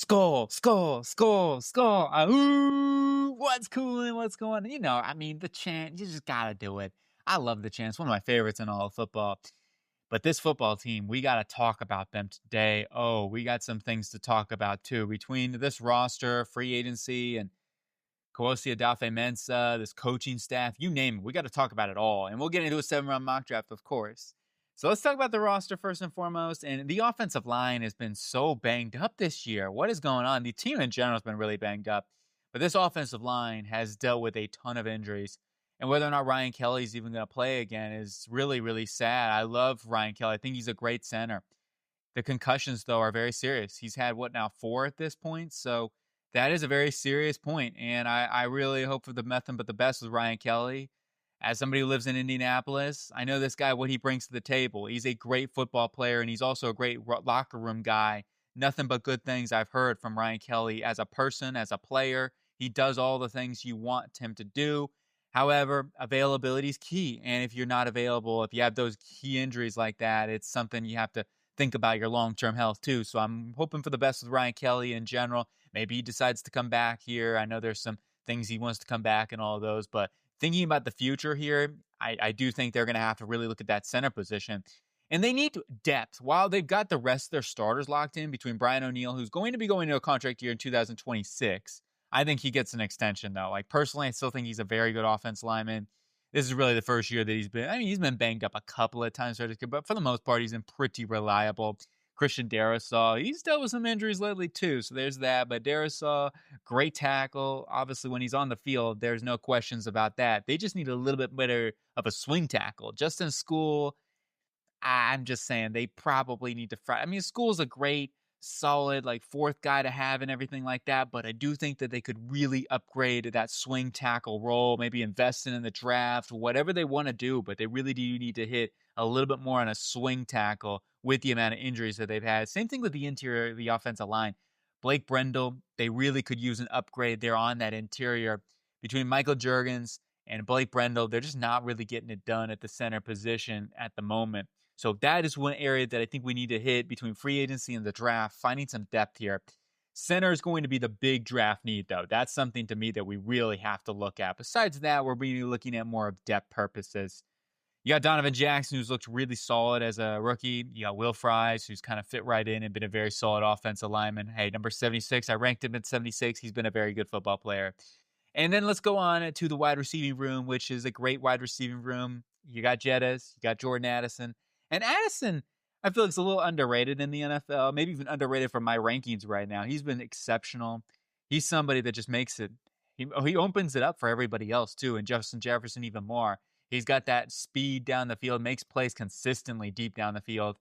Skull, skull, skull, skull. Ooh, what's cooling? What's going on? The chant, you just got to do it. I love the chant. It's one of my favorites in all of football. But this football team, we got to talk about them today. Oh, we got some things to talk about too. Between this roster, free agency, and Kouossi Addafe-Mensah, this coaching staff, you name it. We got to talk about it all. And we'll get into a 7-round mock draft, of course. So let's talk about the roster first and foremost. And the offensive line has been so banged up this year. What is going on? The team in general has been really banged up. But this offensive line has dealt with a ton of injuries. And whether or not Ryan Kelly's even going to play again is really, really sad. I love Ryan Kelly. I think he's a great center. The concussions, though, are very serious. He's had, 4 at this point? So that is a very serious point. And I really hope for the nothing but the best with Ryan Kelly. As somebody who lives in Indianapolis, I know this guy, what he brings to the table. He's a great football player, and he's also a great locker room guy. Nothing but good things I've heard from Ryan Kelly as a person, as a player. He does all the things you want him to do. However, availability is key. And if you're not available, if you have those key injuries like that, it's something you have to think about your long-term health too. So I'm hoping for the best with Ryan Kelly in general. Maybe he decides to come back here. I know there's some things he wants to come back and all of those, but thinking about the future here, I do think they're going to have to really look at that center position. And they need depth. While they've got the rest of their starters locked in between Brian O'Neill, who's going to be going to a contract year in 2026, I think he gets an extension, though. Personally, I still think he's a very good offense lineman. This is really the first year that he's been banged up a couple of times, but for the most part, he's been pretty reliable. Christian Darrisaw, he's dealt with some injuries lately too, so there's that. But Darrisaw, great tackle. Obviously, when he's on the field, there's no questions about that. They just need a little bit better of a swing tackle. Just in school, I'm just saying they probably need to school's a great, solid, fourth guy to have and everything like that. But I do think that they could really upgrade that swing tackle role, maybe invest in the draft, whatever they want to do. But they really do need to hit a little bit more on a swing tackle with the amount of injuries that they've had. Same thing with the interior of the offensive line. Blake Brendel, they really could use an upgrade there on that interior. Between Michael Juergens and Blake Brendel, they're just not really getting it done at the center position at the moment. So that is one area that I think we need to hit between free agency and the draft, finding some depth here. Center is going to be the big draft need, though. That's something to me that we really have to look at. Besides that, we're really looking at more of depth purposes. You got Donovan Jackson, who's looked really solid as a rookie. You got Will Fries, who's kind of fit right in and been a very solid offensive lineman. Hey, number 76, I ranked him at 76. He's been a very good football player. And then let's go on to the wide receiving room, which is a great wide receiving room. You got Jettis, you got Jordan Addison. And Addison, I feel like it's a little underrated in the NFL, maybe even underrated for my rankings right now. He's been exceptional. He's somebody that just makes it. He opens it up for everybody else too, and Justin Jefferson even more. He's got that speed down the field, makes plays consistently deep down the field,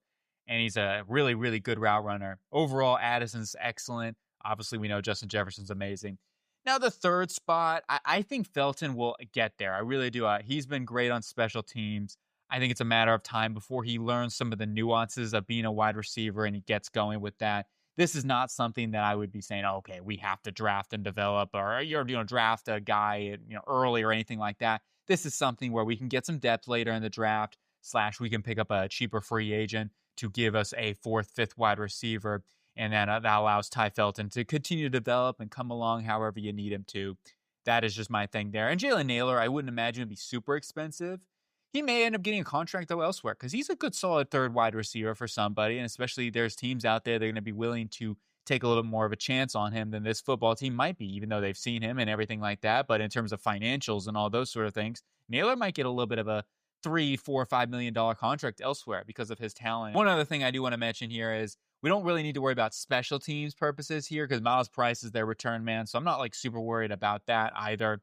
and he's a really, really good route runner. Overall, Addison's excellent. Obviously, we know Justin Jefferson's amazing. Now, the third spot, I think Felton will get there. I really do. He's been great on special teams. I think it's a matter of time before he learns some of the nuances of being a wide receiver and he gets going with that. This is not something that I would be saying, okay, we have to draft and develop or draft a guy early or anything like that. This is something where we can get some depth later in the draft / we can pick up a cheaper free agent to give us a 4th, 5th wide receiver. And then that allows Ty Felton to continue to develop and come along however you need him to. That is just my thing there. And Jalen Nailor, I wouldn't imagine would be super expensive. He may end up getting a contract, though, elsewhere because he's a good, solid third wide receiver for somebody. And especially there's teams out there that are going to be willing to take a little bit more of a chance on him than this football team might be, even though they've seen him and everything like that. But in terms of financials and all those sort of things, Nailor might get a little bit of a $3, $4, $5 million contract elsewhere because of his talent. One other thing I do want to mention here is we don't really need to worry about special teams purposes here because Miles Price is their return man. So I'm not super worried about that either.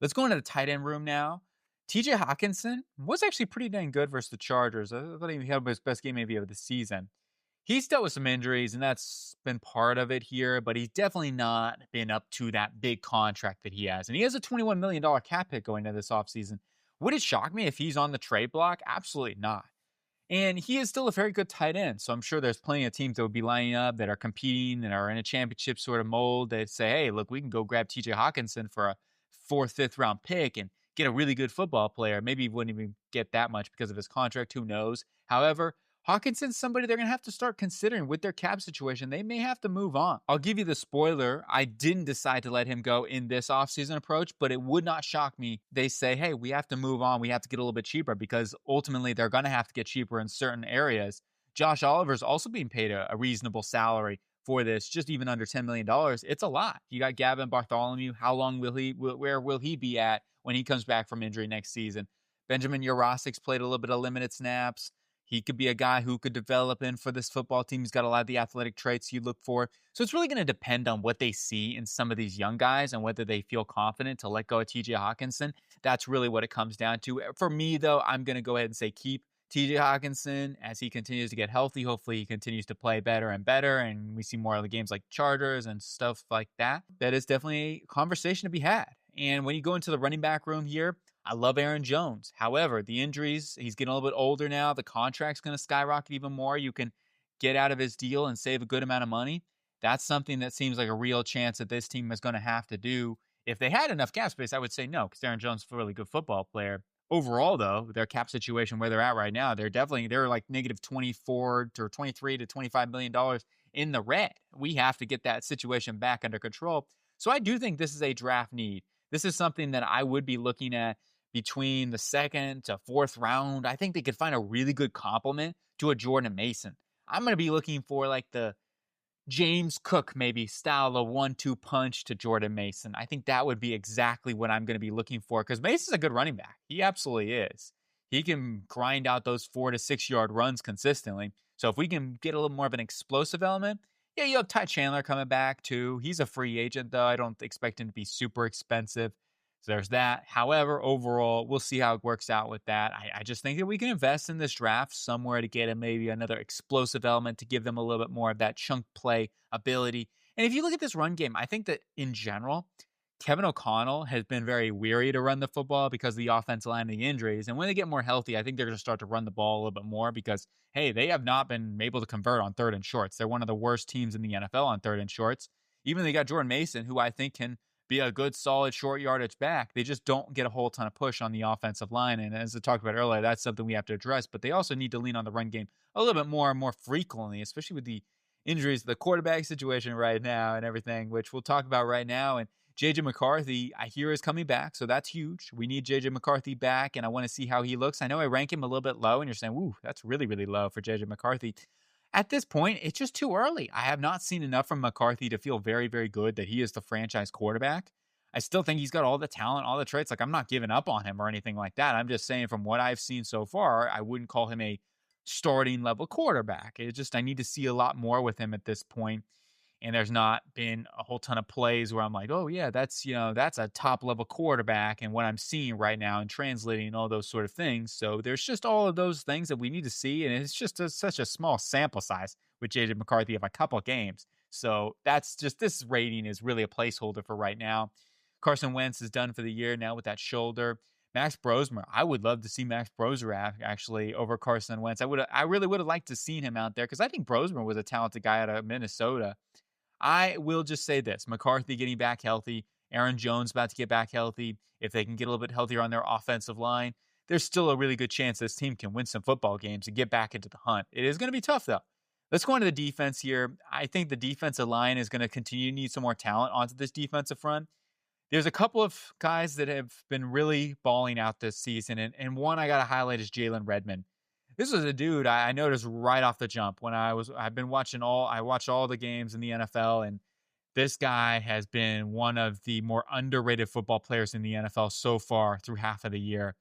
Let's go into the tight end room now. TJ Hawkinson was actually pretty dang good versus the Chargers. I thought he had his best game maybe of the season. He's dealt with some injuries, and that's been part of it here, but he's definitely not been up to that big contract that he has. And he has a $21 million cap hit going into this offseason. Would it shock me if he's on the trade block? Absolutely not. And he is still a very good tight end, so I'm sure there's plenty of teams that would be lining up that are competing and are in a championship sort of mold that say, hey, look, we can go grab TJ Hawkinson for a 4th, 5th round pick and get a really good football player. Maybe he wouldn't even get that much because of his contract. Who knows? However, Hawkinson's somebody they're going to have to start considering with their cap situation. They may have to move on. I'll give you the spoiler. I didn't decide to let him go in this offseason approach, but it would not shock me. They say, hey, we have to move on. We have to get a little bit cheaper because ultimately they're going to have to get cheaper in certain areas. Josh Oliver's also being paid a reasonable salary for this, just even under $10 million. It's a lot. You got Gavin Bartholomew. How long where will he be at when he comes back from injury next season? Benjamin Jurasic's played a little bit of limited snaps. He could be a guy who could develop in for this football team. He's got a lot of the athletic traits you look for. So it's really going to depend on what they see in some of these young guys and whether they feel confident to let go of TJ Hawkinson. That's really what it comes down to. For me, though, I'm going to go ahead and say keep TJ Hawkinson as he continues to get healthy. Hopefully he continues to play better and better, and we see more of the games like Chargers and stuff like that. That is definitely a conversation to be had. And when you go into the running back room here, I love Aaron Jones. However, the injuries, he's getting a little bit older now. The contract's going to skyrocket even more. You can get out of his deal and save a good amount of money. That's something that seems like a real chance that this team is going to have to do. If they had enough cap space, I would say no, because Aaron Jones is a really good football player. Overall, though, their cap situation where they're at right now, they're like negative 24 to 23 to $25 million in the red. We have to get that situation back under control. So I do think this is a draft need. This is something that I would be looking at between the second to fourth round. I think they could find a really good complement to a Jordan Mason. I'm going to be looking for like the James Cook maybe style, the 1-2 punch to Jordan Mason. I think that would be exactly what I'm going to be looking for because Mason's a good running back. He absolutely is. He can grind out those 4 to 6 yard runs consistently. So if we can get a little more of an explosive element, yeah, you have Ty Chandler coming back too. He's a free agent though. I don't expect him to be super expensive. So there's that. However, overall, we'll see how it works out with that. I just think that we can invest in this draft somewhere to get maybe another explosive element to give them a little bit more of that chunk play ability. And if you look at this run game, I think that in general, Kevin O'Connell has been very weary to run the football because of the offensive line and the injuries. And when they get more healthy, I think they're going to start to run the ball a little bit more because, hey, they have not been able to convert on third and shorts. They're one of the worst teams in the NFL on third and shorts. Even they got Jordan Mason, who I think can be a good, solid, short yardage back. They just don't get a whole ton of push on the offensive line. And as I talked about earlier, that's something we have to address. But they also need to lean on the run game a little bit more and more frequently, especially with the injuries, the quarterback situation right now and everything, which we'll talk about right now. And JJ McCarthy, I hear, is coming back. So that's huge. We need JJ McCarthy back, and I want to see how he looks. I know I rank him a little bit low, and you're saying, ooh, that's really, really low for JJ McCarthy. At this point, it's just too early. I have not seen enough from McCarthy to feel very, very good that he is the franchise quarterback. I still think he's got all the talent, all the traits. Like, I'm not giving up on him or anything like that. I'm just saying from what I've seen so far, I wouldn't call him a starting level quarterback. It's just I need to see a lot more with him at this point. And there's not been a whole ton of plays where I'm like, oh yeah, that's a top level quarterback and what I'm seeing right now and translating all those sort of things. So there's just all of those things that we need to see. And it's just such a small sample size with JJ McCarthy of a couple of games. So that's just, this rating is really a placeholder for right now. Carson Wentz is done for the year now with that shoulder. Max Brosmer, I would love to see Max Brosmer actually over Carson Wentz. I really would have liked to seen him out there because I think Brosmer was a talented guy out of Minnesota. I will just say this, McCarthy getting back healthy, Aaron Jones about to get back healthy. If they can get a little bit healthier on their offensive line, there's still a really good chance this team can win some football games and get back into the hunt. It is going to be tough though. Let's go into the defense here. I think the defensive line is going to continue to need some more talent onto this defensive front. There's a couple of guys that have been really balling out this season, and one I got to highlight is Jalen Redmond. This was a dude I noticed right off the jump when I watched all the games in the NFL, and this guy has been one of the more underrated football players in the NFL so far through half of the year.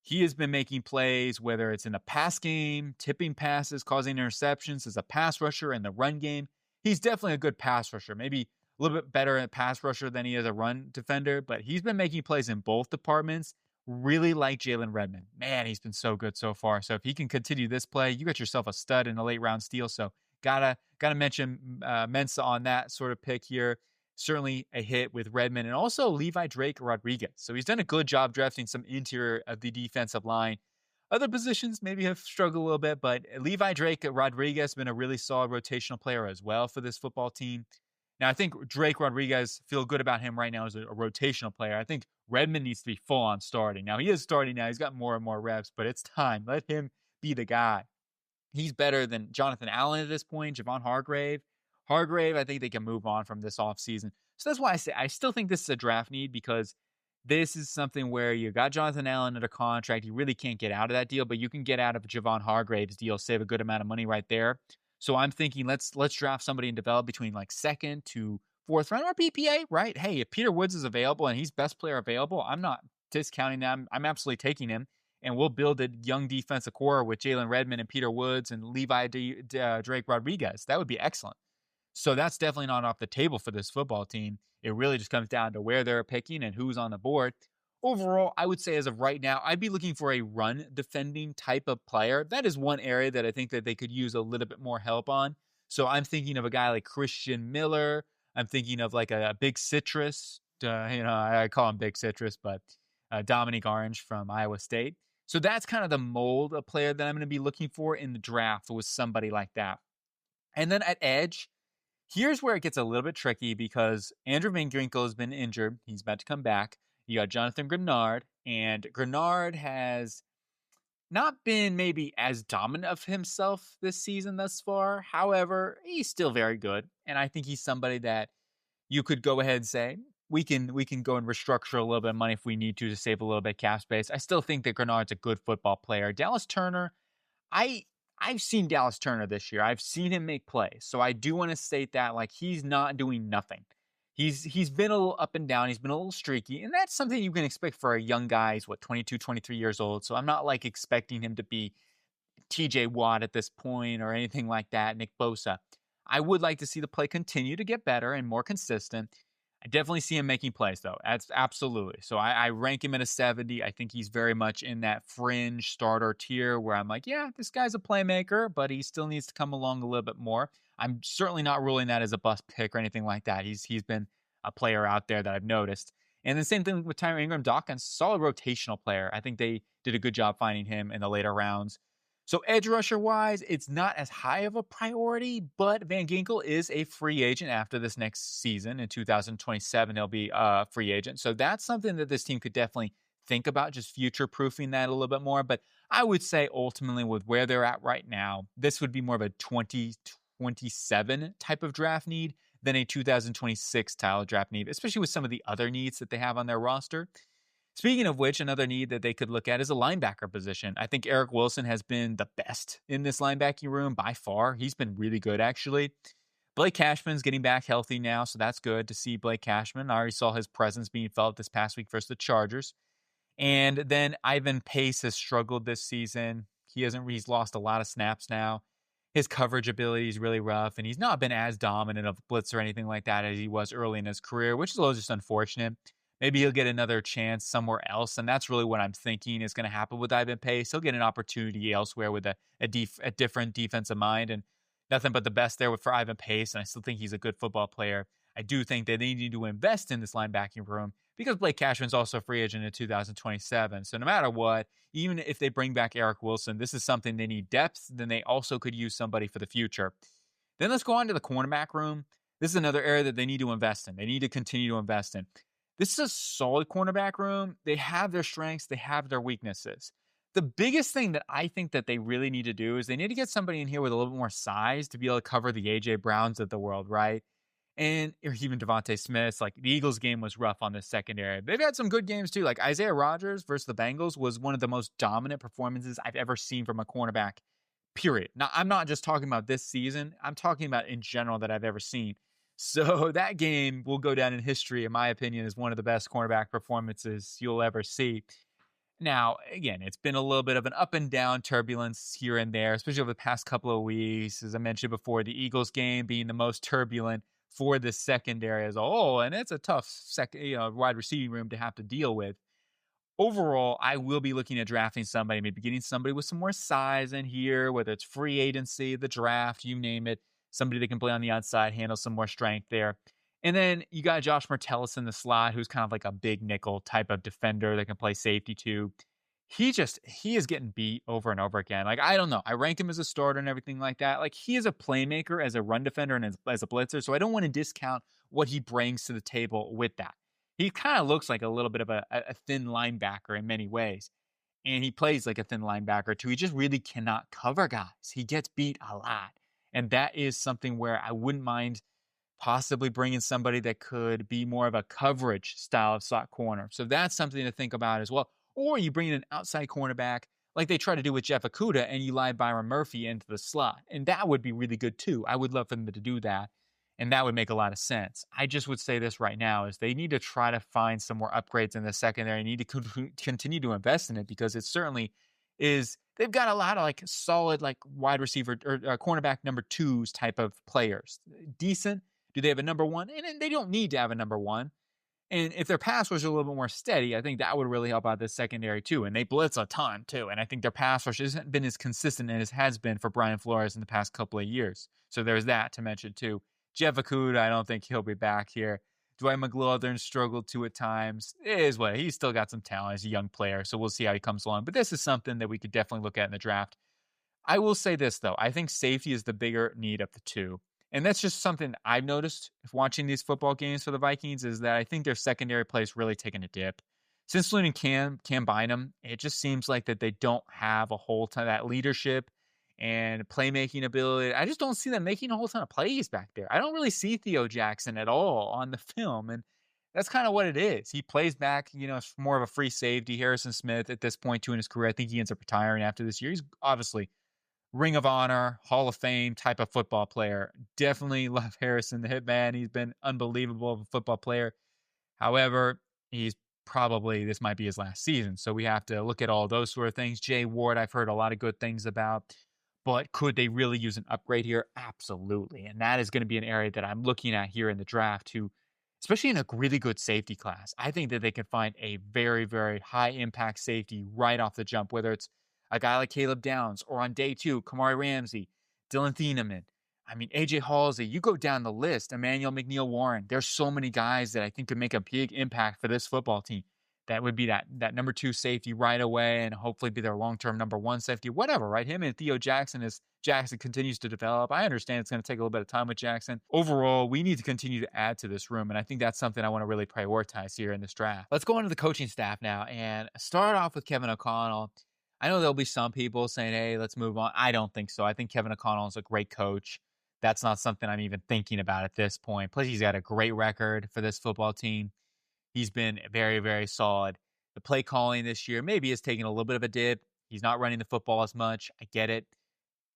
He has been making plays, whether it's in the pass game, tipping passes, causing interceptions as a pass rusher in the run game. He's definitely a good pass rusher, maybe a little bit better at pass rusher than he is a run defender, but he's been making plays in both departments. Really like Jalen Redmond. Man, he's been so good so far. So if he can continue this play, you got yourself a stud in a late round steal. So gotta mention Mensa on that sort of pick here. Certainly a hit with Redmond and also Levi Drake Rodriguez. So he's done a good job drafting some interior of the defensive line. Other positions maybe have struggled a little bit, but Levi Drake Rodriguez has been a really solid rotational player as well for this football team. Now, I think Drake Rodriguez, feel good about him right now as a rotational player. I think Redmond needs to be full on starting. Now, he is starting now. He's got more and more reps, but it's time. Let him be the guy. He's better than Jonathan Allen at this point, Javon Hargrave. Hargrave, I think they can move on from this offseason. So that's why I say I still think this is a draft need, because this is something where you got Jonathan Allen under contract. You really can't get out of that deal, but you can get out of Javon Hargrave's deal, save a good amount of money right there. So I'm thinking let's draft somebody and develop between like second to fourth round or PPA, right? Hey, if Peter Woods is available and he's best player available, I'm not discounting them. I'm absolutely taking him, and we'll build a young defensive core with Jalen Redmond and Peter Woods and Drake Rodriguez. That would be excellent. So that's definitely not off the table for this football team. It really just comes down to where they're picking and who's on the board. Overall, I would say as of right now, I'd be looking for a run defending type of player. That is one area that I think that they could use a little bit more help on. So I'm thinking of a guy like Christian Miller. I'm thinking of like a Big Citrus. I call him Big Citrus, but Dominique Orange from Iowa State. So that's kind of the mold of player that I'm going to be looking for in the draft with somebody like that. And then at edge, here's where it gets a little bit tricky, because Andrew Van Ginkel has been injured. He's about to come back. You got Jonathan Grenard, and Grenard has not been maybe as dominant of himself this season thus far. However, he's still very good, and I think he's somebody that you could go ahead and say we can go and restructure a little bit of money if we need to save a little bit of cap space. I still think that Grenard's a good football player. Dallas Turner, I've seen Dallas Turner this year. I've seen him make plays. So I do want to state that, like, he's not doing nothing. He's been a little up and down. He's been a little streaky. And that's something you can expect for a young guy. He's 22, 23 years old. So I'm not like expecting him to be TJ Watt at this point or anything like that, Nick Bosa. I would like to see the play continue to get better and more consistent. I definitely see him making plays, though. That's absolutely. So I rank him at a 70. I think he's very much in that fringe starter tier where I'm like, yeah, this guy's a playmaker, but he still needs to come along a little bit more. I'm certainly not ruling that as a bust pick or anything like that. He's been a player out there that I've noticed. And the same thing with Tyler Ingram. Dawkins, solid rotational player. I think they did a good job finding him in the later rounds. So edge rusher wise, it's not as high of a priority, but Van Ginkel is a free agent after this next season. In 2027, he'll be a free agent. So that's something that this team could definitely think about, just future proofing that a little bit more. But I would say ultimately with where they're at right now, this would be more of a 2027 type of draft need than a 2026 style draft need, especially with some of the other needs that they have on their roster. Speaking of which, another need that they could look at is a linebacker position. I think Eric Wilson has been the best in this linebacking room by far. He's been really good, actually. Blake Cashman's getting back healthy now, so that's good to see Blake Cashman. I already saw his presence being felt this past week versus the Chargers. And then Ivan Pace has struggled this season. He's lost a lot of snaps now. His coverage ability is really rough, and he's not been as dominant of blitz or anything like that as he was early in his career, which is a little just unfortunate. Maybe he'll get another chance somewhere else, and that's really what I'm thinking is going to happen with Ivan Pace. He'll get an opportunity elsewhere with a different defensive mind, and nothing but the best there for Ivan Pace, and I still think he's a good football player. I do think that they need to invest in this linebacking room because Blake Cashman's also a free agent in 2027. So no matter what, even if they bring back Eric Wilson, this is something they need depth. Then they also could use somebody for the future. Then let's go on to the cornerback room. This is another area that they need to invest in. They need to continue to invest in. This is a solid cornerback room. They have their strengths. They have their weaknesses. The biggest thing that I think that they really need to do is they need to get somebody in here with a little bit more size to be able to cover the A.J. Browns of the world, right? And even Devontae Smith. Like, the Eagles game was rough on this secondary. They've had some good games too. Like Isaiah Rodgers versus the Bengals was one of the most dominant performances I've ever seen from a cornerback, period. Now, I'm not just talking about this season. I'm talking about in general that I've ever seen. So that game will go down in history, in my opinion, as one of the best cornerback performances you'll ever see. Now, again, it's been a little bit of an up and down turbulence here and there, especially over the past couple of weeks. As I mentioned before, the Eagles game being the most turbulent for the secondary as a whole, and it's a tough wide receiving room to have to deal with. Overall, I will be looking at drafting somebody, maybe getting somebody with some more size in here, whether it's free agency, the draft, you name it. Somebody that can play on the outside, handle some more strength there. And then you got Josh Martellus in the slot, who's kind of like a big nickel type of defender that can play safety too. He is getting beat over and over again. Like, I don't know. I rank him as a starter and everything like that. Like, he is a playmaker as a run defender and as a blitzer. So I don't want to discount what he brings to the table with that. He kind of looks like a little bit of a thin linebacker in many ways. and he plays like a thin linebacker too. He just really cannot cover guys. He gets beat a lot. And that is something where I wouldn't mind possibly bringing somebody that could be more of a coverage style of slot corner. So that's something to think about as well. Or you bring in an outside cornerback like they try to do with Jeff Okudah and you slide Byron Murphy into the slot. And that would be really good too. I would love for them to do that. And that would make a lot of sense. I just would say this right now is they need to try to find some more upgrades in the secondary. Need to continue to invest in it because it certainly is. They've got a lot of like solid like wide receiver or cornerback number twos type of players. Decent. Do they have a number one? And they don't need to have a number one. And if their pass rush is a little bit more steady, I think that would really help out this secondary too. And they blitz a ton too. And I think their pass rush hasn't been as consistent as it has been for Brian Flores in the past couple of years. So there's that to mention too. Jeff Okudah, I don't think he'll be back here. Dwight McGlothern struggled too at times. It is what he's still got some talent as a young player. So we'll see how he comes along. But this is something that we could definitely look at in the draft. I will say this, though. I think safety is the bigger need of the two. And that's just something I've noticed watching these football games for the Vikings is that I think their secondary play is really taking a dip. Since losing Cam Bynum, it just seems like that they don't have a whole ton of that leadership and playmaking ability. I just don't see them making a whole ton of plays back there. I don't really see Theo Jackson at all on the film. And that's kind of what it is. He plays back, more of a free safety. Harrison Smith at this point too in his career, I think he ends up retiring after this year. He's obviously Ring of Honor, Hall of Fame type of football player. Definitely love Harrison, the hitman. He's been unbelievable of a football player. However, this might be his last season. So we have to look at all those sort of things. Jay Ward, I've heard a lot of good things about. But could they really use an upgrade here? Absolutely. And that is going to be an area that I'm looking at here in the draft too, especially in a really good safety class. I think that they can find a very, very high impact safety right off the jump, whether it's a guy like Caleb Downs, or on day 2, Kamari Ramsey, Dylan Thieneman, AJ Halsey. You go down the list, Emmanuel McNeil-Warren. There's so many guys that I think could make a big impact for this football team. That would be that number 2 safety right away and hopefully be their long-term number 1 safety, whatever, right? Him and Theo Jackson as Jackson continues to develop. I understand it's going to take a little bit of time with Jackson. Overall, we need to continue to add to this room, and I think that's something I want to really prioritize here in this draft. Let's go into the coaching staff now and start off with Kevin O'Connell. I know there'll be some people saying, hey, let's move on. I don't think so. I think Kevin O'Connell is a great coach. That's not something I'm even thinking about at this point. Plus, he's got a great record for this football team. He's been very, very solid. The play calling this year maybe is taking a little bit of a dip. He's not running the football as much. I get it.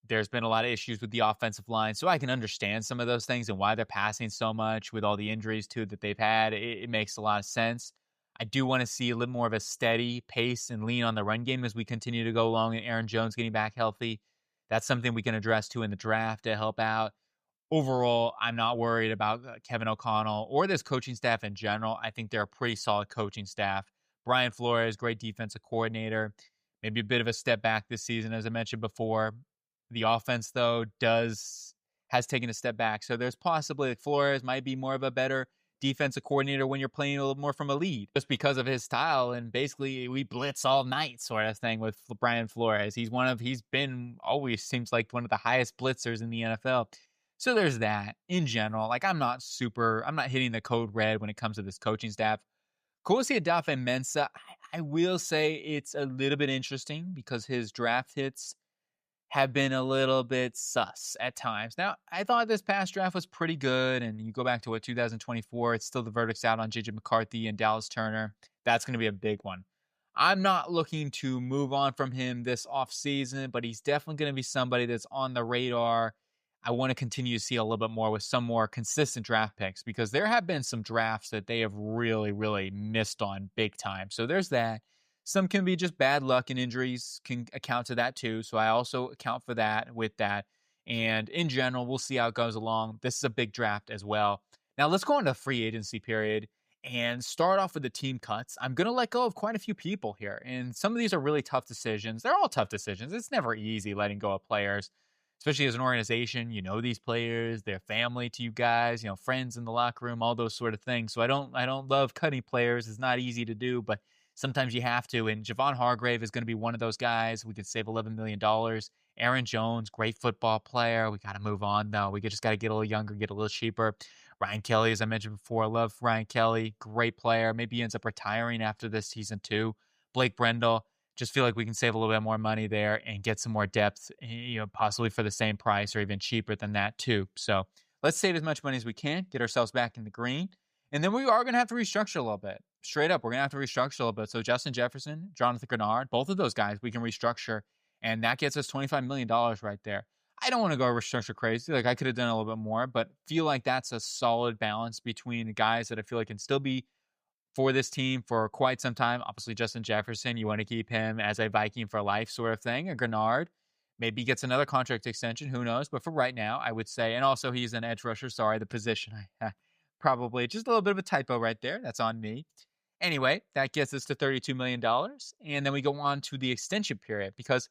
There's been a lot of issues with the offensive line, so I can understand some of those things and why they're passing so much with all the injuries, too, that they've had. It makes a lot of sense. I do want to see a little more of a steady pace and lean on the run game as we continue to go along and Aaron Jones getting back healthy. That's something we can address too in the draft to help out. Overall, I'm not worried about Kevin O'Connell or this coaching staff in general. I think they're a pretty solid coaching staff. Brian Flores, great defensive coordinator. Maybe a bit of a step back this season, as I mentioned before. The offense, though, has taken a step back. So there's possibly Flores might be more of a better defensive coordinator when you're playing a little more from a lead, just because of his style. And basically we blitz all night sort of thing with Brian Flores. He's been always seems like one of the highest blitzers in the NFL. So there's that. In general, I'm not hitting the code red when it comes to this coaching staff. Kosi Adafe-Mensah, I will say it's a little bit interesting because his draft hits have been a little bit sus at times. Now, I thought this past draft was pretty good, and you go back to 2024, it's still the verdict's out on J.J. McCarthy and Dallas Turner. That's going to be a big one. I'm not looking to move on from him this offseason, but he's definitely going to be somebody that's on the radar. I want to continue to see a little bit more with some more consistent draft picks because there have been some drafts that they have really, really missed on big time. So there's that. Some can be just bad luck and injuries can account to that too. So I also account for that with that. And in general, we'll see how it goes along. This is a big draft as well. Now let's go into the free agency period and start off with the team cuts. I'm going to let go of quite a few people here. And some of these are really tough decisions. They're all tough decisions. It's never easy letting go of players, especially as an organization. You know these players, they're family to you guys, friends in the locker room, all those sort of things. So I don't love cutting players. It's not easy to do, but sometimes you have to. And Javon Hargrave is going to be one of those guys. We could save $11 million. Aaron Jones, great football player. We got to move on, though. We just got to get a little younger, get a little cheaper. Ryan Kelly, as I mentioned before, I love Ryan Kelly. Great player. Maybe he ends up retiring after this season, too. Blake Brendel, Just feel like we can save a little bit more money there and get some more depth, possibly for the same price or even cheaper than that too. So let's save as much money as we can, get ourselves back in the green. And then we are going to have to restructure a little bit. Straight up, we're going to have to restructure a little bit. So Justin Jefferson, Jonathan Grenard, both of those guys, we can restructure. And that gets us $25 million right there. I don't want to go restructure crazy. Like I could have done a little bit more, but feel like that's a solid balance between the guys that I feel like can still be for this team for quite some time. Obviously, Justin Jefferson, you want to keep him as a Viking for life sort of thing. A Grenard maybe gets another contract extension. Who knows? But for right now, I would say, and also he's an edge rusher. Sorry, the position. Probably just a little bit of a typo right there. That's on me. Anyway, that gets us to $32 million. And then we go on to the extension period because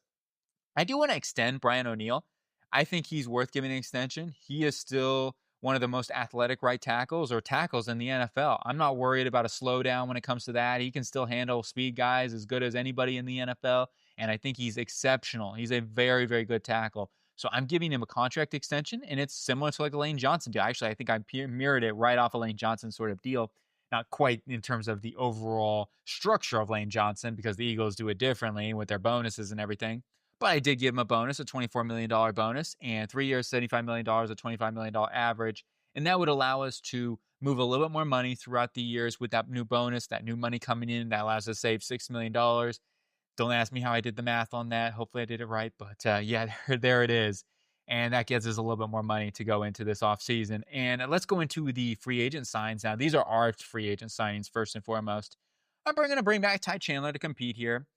I do want to extend Brian O'Neill. I think he's worth giving an extension. He is still one of the most athletic right tackles or tackles in the NFL. I'm not worried about a slowdown when it comes to that. He can still handle speed guys as good as anybody in the NFL, and I think he's exceptional. He's a very, very good tackle. So I'm giving him a contract extension, and it's similar to like a Lane Johnson deal. Actually, I think I mirrored it right off a Lane Johnson sort of deal. Not quite in terms of the overall structure of Lane Johnson because the Eagles do it differently with their bonuses and everything. But I did give him a bonus, a $24 million bonus, and 3 years, $75 million, a $25 million average. And that would allow us to move a little bit more money throughout the years with that new bonus, that new money coming in. That allows us to save $6 million. Don't ask me how I did the math on that. Hopefully I did it right. But yeah, there it is. And that gives us a little bit more money to go into this offseason. And let's go into the free agent signs now. These are our free agent signings first and foremost. I'm going to bring back Ty Chandler to compete here.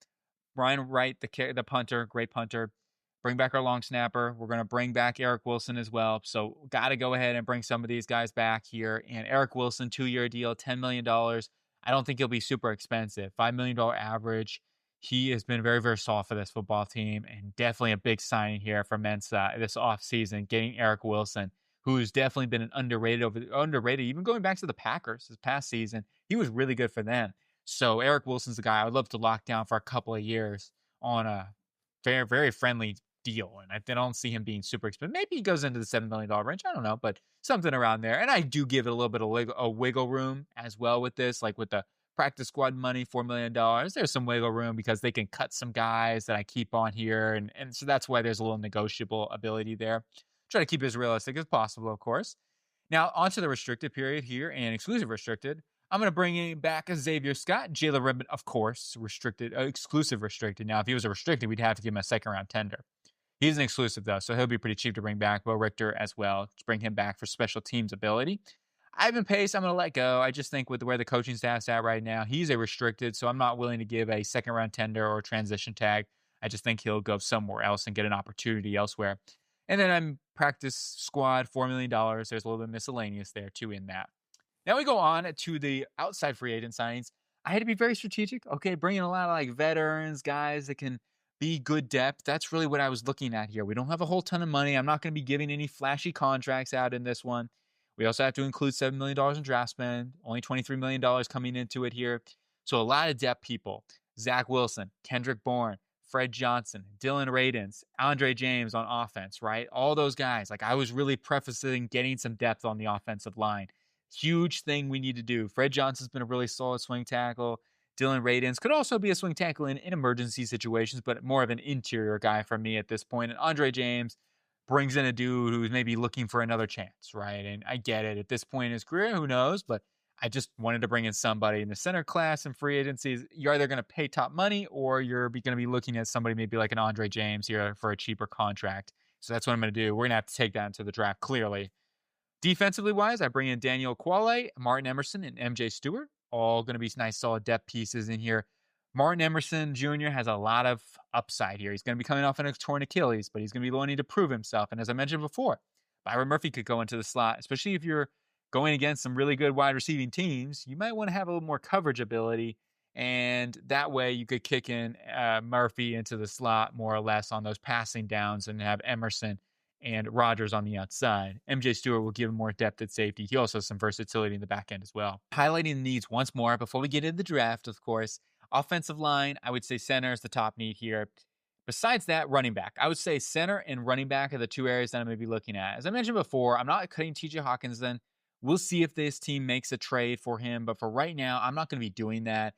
Brian Wright, the punter, great punter. Bring back our long snapper. We're going to bring back Eric Wilson as well. So got to go ahead and bring some of these guys back here. And Eric Wilson, 2-year deal, $10 million. I don't think he'll be super expensive. $5 million average. He has been very, very solid for this football team and definitely a big signing here for Mensa this offseason, getting Eric Wilson, who's definitely been an underrated, even going back to the Packers this past season. He was really good for them. So Eric Wilson's the guy I would love to lock down for a couple of years on a very, very friendly deal. And I don't see him being super expensive. Maybe he goes into the $7 million range. I don't know, but something around there. And I do give it a little bit of a wiggle room as well with this, like with the practice squad money, $4 million. There's some wiggle room because they can cut some guys that I keep on here. And so that's why there's a little negotiable ability there. Try to keep it as realistic as possible, of course. Now, onto the restricted period here and exclusive restricted. I'm going to bring back a Xavier Scott, Jalen Redmond, of course, restricted, exclusive restricted. Now, if he was a restricted, we'd have to give him a second round tender. He's an exclusive though, so he'll be pretty cheap to bring back. Bo Richter as well, to bring him back for special teams ability. Ivan Pace, I'm going to let go. I just think with where the coaching staff's at right now, he's a restricted, so I'm not willing to give a second round tender or transition tag. I just think he'll go somewhere else and get an opportunity elsewhere. And then I'm practice squad, $4 million. There's a little bit of miscellaneous there too in that. Now we go on to the outside free agent signings. I had to be very strategic. Okay, bringing a lot of like veterans, guys that can be good depth. That's really what I was looking at here. We don't have a whole ton of money. I'm not going to be giving any flashy contracts out in this one. We also have to include $7 million in draft spend. Only $23 million coming into it here. So a lot of depth people. Zach Wilson, Kendrick Bourne, Fred Johnson, Dylan Radins, Andre James on offense, right? All those guys. Like I was really prefacing getting some depth on the offensive line. Huge thing we need to do. Fred Johnson's been a really solid swing tackle. Dylan Radins could also be a swing tackle in emergency situations, but more of an interior guy for me at this point. And Andre James brings in a dude who's maybe looking for another chance, right? And I get it. At this point in his career, who knows? But I just wanted to bring in somebody in the center class and free agencies. You're either going to pay top money or you're going to be looking at somebody maybe like an Andre James here for a cheaper contract. So that's what I'm going to do. We're going to have to take that into the draft clearly. Defensively wise, I bring in Daniel Quale, Martin Emerson, and MJ Stewart. All going to be nice, solid depth pieces in here. Martin Emerson Jr. has a lot of upside here. He's going to be coming off an torn Achilles, but he's going to be wanting to prove himself. And as I mentioned before, Byron Murphy could go into the slot, especially if you're going against some really good wide receiving teams. You might want to have a little more coverage ability. And that way you could kick in Murphy into the slot more or less on those passing downs and have Emerson and Rodgers on the outside. MJ Stewart will give him more depth at safety. He also has some versatility in the back end as well. Highlighting the needs once more before we get into the draft, of course. Offensive line, I would say center is the top need here. Besides that, running back. I would say center and running back are the two areas that I'm going to be looking at. As I mentioned before, I'm not cutting TJ Hawkinson. We'll see if this team makes a trade for him. But for right now, I'm not going to be doing that.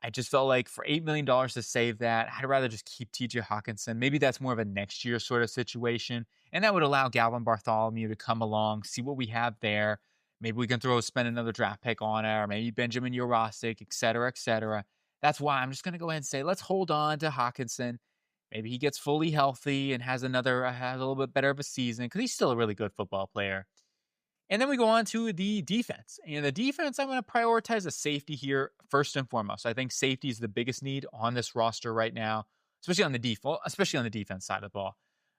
I just felt like for $8 million to save that, I'd rather just keep TJ Hawkinson. Maybe that's more of a next year sort of situation. And that would allow Galvin Bartholomew to come along, see what we have there. Maybe we can spend another draft pick on it, or maybe Benjamin Urosic, et cetera, et cetera. That's why I'm just going to go ahead and say, let's hold on to Hawkinson. Maybe he gets fully healthy and has a little bit better of a season because he's still a really good football player. And then we go on to the defense. And the defense, I'm going to prioritize a safety here first and foremost. I think safety is the biggest need on this roster right now, especially on the defense side of the ball.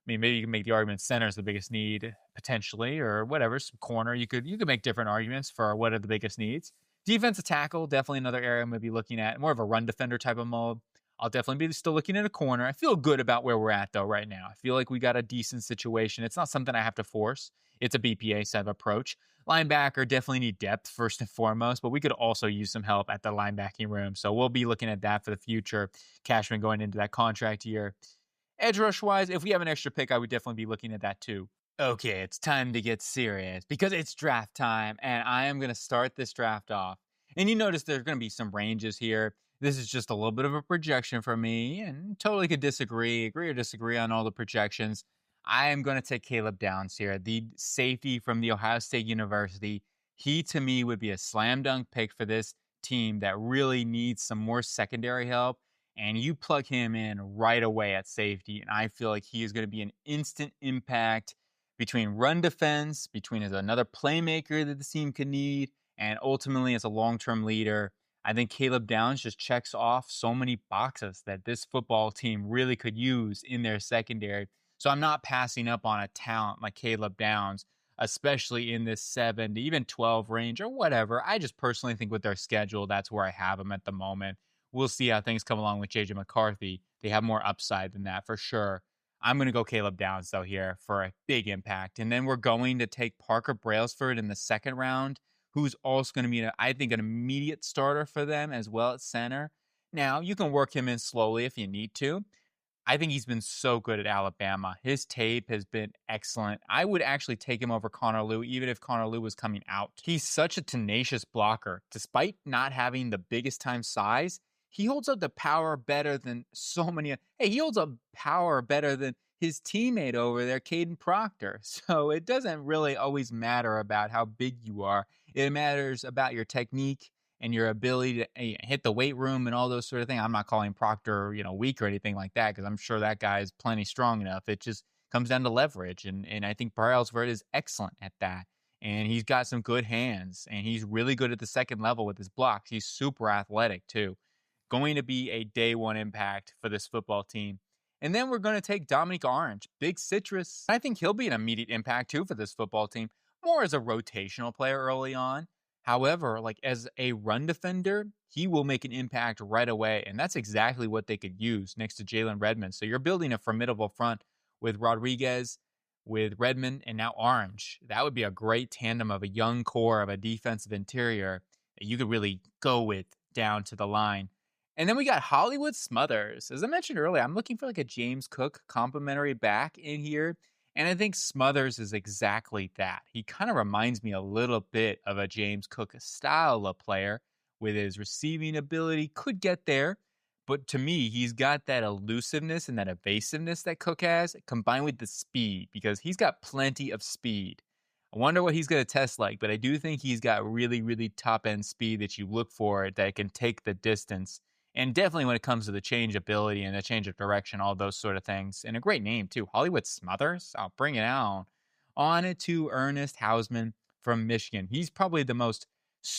I mean, maybe you can make the argument center is the biggest need potentially, or whatever. Some corner, you could make different arguments for what are the biggest needs. Defensive tackle, definitely another area I'm going to be looking at. More of a run defender type of mode. I'll definitely be still looking at a corner. I feel good about where we're at though right now. I feel like we got a decent situation. It's not something I have to force. It's a BPA set of approach. Linebacker definitely need depth first and foremost, but we could also use some help at the linebacking room. So we'll be looking at that for the future. Cashman going into that contract year. Edge rush wise, if we have an extra pick, I would definitely be looking at that too. Okay, it's time to get serious because it's draft time and I am going to start this draft off. And you notice there's going to be some ranges here. This is just a little bit of a projection for me and totally could agree or disagree on all the projections. I am going to take Caleb Downs here, the safety from the Ohio State University. He, to me, would be a slam dunk pick for this team that really needs some more secondary help. And you plug him in right away at safety, and I feel like he is going to be an instant impact between run defense, between as another playmaker that the team could need, and ultimately as a long-term leader. I think Caleb Downs just checks off so many boxes that this football team really could use in their secondary. So I'm not passing up on a talent like Caleb Downs, especially in this 7 to even 12 range or whatever. I just personally think with their schedule, that's where I have them at the moment. We'll see how things come along with JJ McCarthy. They have more upside than that for sure. I'm going to go Caleb Downs, though, here for a big impact. And then we're going to take Parker Brailsford in the second round, who's also going to be, I think, an immediate starter for them as well at center. Now, you can work him in slowly if you need to. I think he's been so good at Alabama. His tape has been excellent. I would actually take him over Connor Lew, even if Connor Lew was coming out. He's such a tenacious blocker. Despite not having the biggest time size, he holds up the power better than so many. Hey, he holds up power better than his teammate over there, Caden Proctor. So it doesn't really always matter about how big you are. It matters about your technique and your ability to hit the weight room and all those sort of things. I'm not calling Proctor, weak or anything like that, because I'm sure that guy is plenty strong enough. It just comes down to leverage. And I think Brailsford is excellent at that. And he's got some good hands. And he's really good at the second level with his blocks. He's super athletic, too. Going to be a day one impact for this football team. And then we're going to take Dominique Orange, big citrus. I think he'll be an immediate impact, too, for this football team. More as a rotational player early on. However, like as a run defender, he will make an impact right away. And that's exactly what they could use next to Jalen Redmond. So you're building a formidable front with Rodriguez, with Redmond, and now Orange. That would be a great tandem of a young core of a defensive interior that you could really go with down to the line. And then we got Hollywood Smothers. As I mentioned earlier, I'm looking for like a James Cook complimentary back in here. And I think Smothers is exactly that. He kind of reminds me a little bit of a James Cook style of player with his receiving ability. Could get there. But to me, he's got that elusiveness and that evasiveness that Cook has combined with the speed, because he's got plenty of speed. I wonder what he's going to test like, but I do think he's got really, really top end speed that you look for that can take the distance. And definitely when it comes to the change ability and the change of direction, all those sort of things. And a great name, too. Hollywood Smothers. I'll bring it on. On it to Ernest Hausman from Michigan. He's probably the most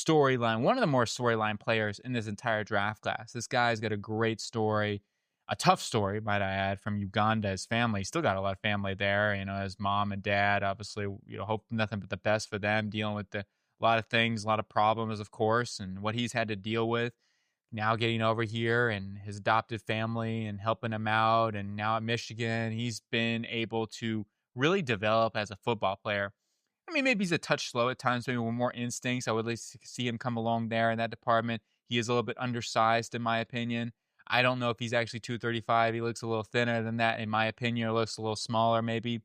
one of the more storyline players in this entire draft class. This guy's got a great story, a tough story, might I add, from Uganda. His family, still got a lot of family there. His mom and dad, obviously, hope nothing but the best for them, dealing with a lot of things, a lot of problems, of course, and what he's had to deal with. Now getting over here and his adopted family and helping him out. And now at Michigan, he's been able to really develop as a football player. I mean, maybe he's a touch slow at times, maybe with more instincts. I would at least see him come along there in that department. He is a little bit undersized, in my opinion. I don't know if he's actually 235. He looks a little thinner than that, in my opinion, or looks a little smaller maybe.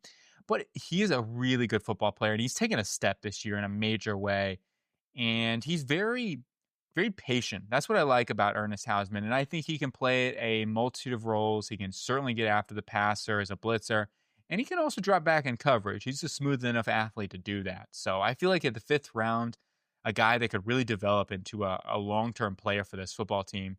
But he is a really good football player, and he's taken a step this year in a major way. And he's very very patient. That's what I like about Ernest Hausmann, and I think he can play a multitude of roles. He can certainly get after the passer as a blitzer, and he can also drop back in coverage. He's a smooth enough athlete to do that. So I feel like at the 5th round, a guy that could really develop into a long-term player for this football team.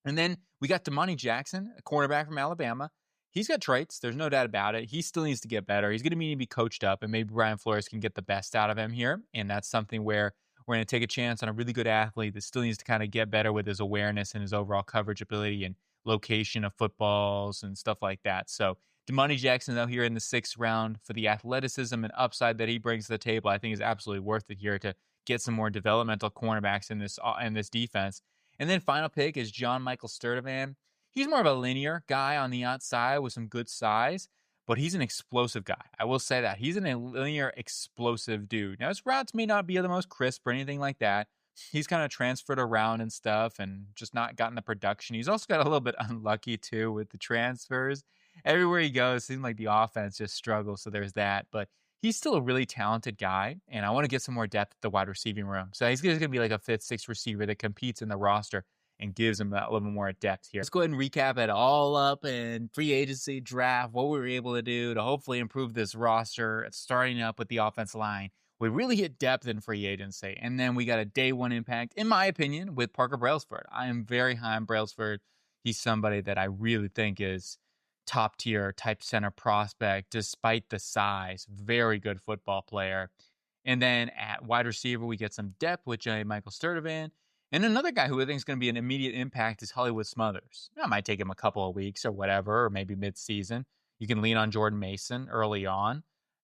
And then we got Damani Jackson, a cornerback from Alabama. He's got traits. There's no doubt about it. He still needs to get better. He's going to need to be coached up, and maybe Brian Flores can get the best out of him here. And that's something where we're going to take a chance on a really good athlete that still needs to kind of get better with his awareness and his overall coverage ability and location of footballs and stuff like that. So Damani Jackson, though, here in the 6th round for the athleticism and upside that he brings to the table, I think is absolutely worth it here to get some more developmental cornerbacks in this defense. And then final pick is John Michael Sturtevant. He's more of a linear guy on the outside with some good size, but he's an explosive guy. I will say that. He's a linear, explosive dude. Now, his routes may not be the most crisp or anything like that. He's kind of transferred around and stuff and just not gotten the production. He's also got a little bit unlucky, too, with the transfers. Everywhere he goes, it seems like the offense just struggles, so there's that. But he's still a really talented guy, and I want to get some more depth at the wide receiving room. So he's going to be like a 5th, 6th receiver that competes in the roster and gives him a little more depth here. Let's go ahead and recap it all up in free agency, draft, what we were able to do to hopefully improve this roster, starting up with the offensive line. We really hit depth in free agency, and then we got a day one impact, in my opinion, with Parker Brailsford. I am very high on Brailsford. He's somebody that I really think is top tier type center prospect, despite the size. Very good football player. And then at wide receiver, we get some depth with J. Michael Sturtevant. And another guy who I think is going to be an immediate impact is Hollywood Smothers. That might take him a couple of weeks or whatever, or maybe mid-season. You can lean on Jordan Mason early on,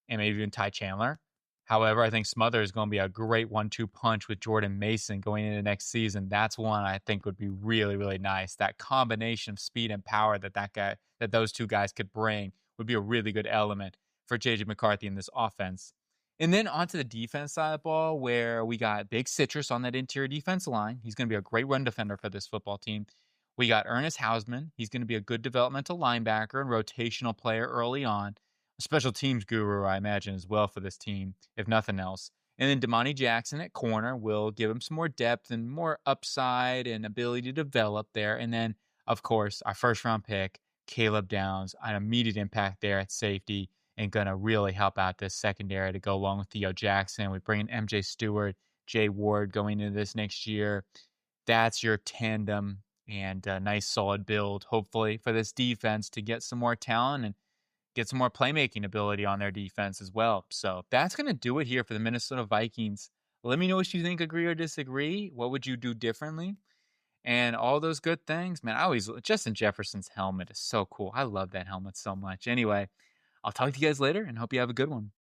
and maybe even Ty Chandler. However, I think Smothers is going to be a great 1-2 punch with Jordan Mason going into next season. That's one I think would be really, really nice. That combination of speed and power that those two guys could bring would be a really good element for J.J. McCarthy in this offense. And then onto the defense side of the ball, where we got Big Citrus on that interior defensive line. He's going to be a great run defender for this football team. We got Ernest Hausmann. He's going to be a good developmental linebacker and rotational player early on. A special teams guru, I imagine, as well for this team, if nothing else. And then Damani Jackson at corner will give him some more depth and more upside and ability to develop there. And then, of course, our 1st-round pick, Caleb Downs, an immediate impact there at safety and going to really help out this secondary to go along with Theo Jackson. We bring in MJ Stewart, Jay Ward going into this next year. That's your tandem and a nice solid build, hopefully, for this defense to get some more talent and get some more playmaking ability on their defense as well. So that's going to do it here for the Minnesota Vikings. Let me know what you think, agree or disagree. What would you do differently? And all those good things, man. Justin Jefferson's helmet is so cool. I love that helmet so much. Anyway, I'll talk to you guys later and hope you have a good one.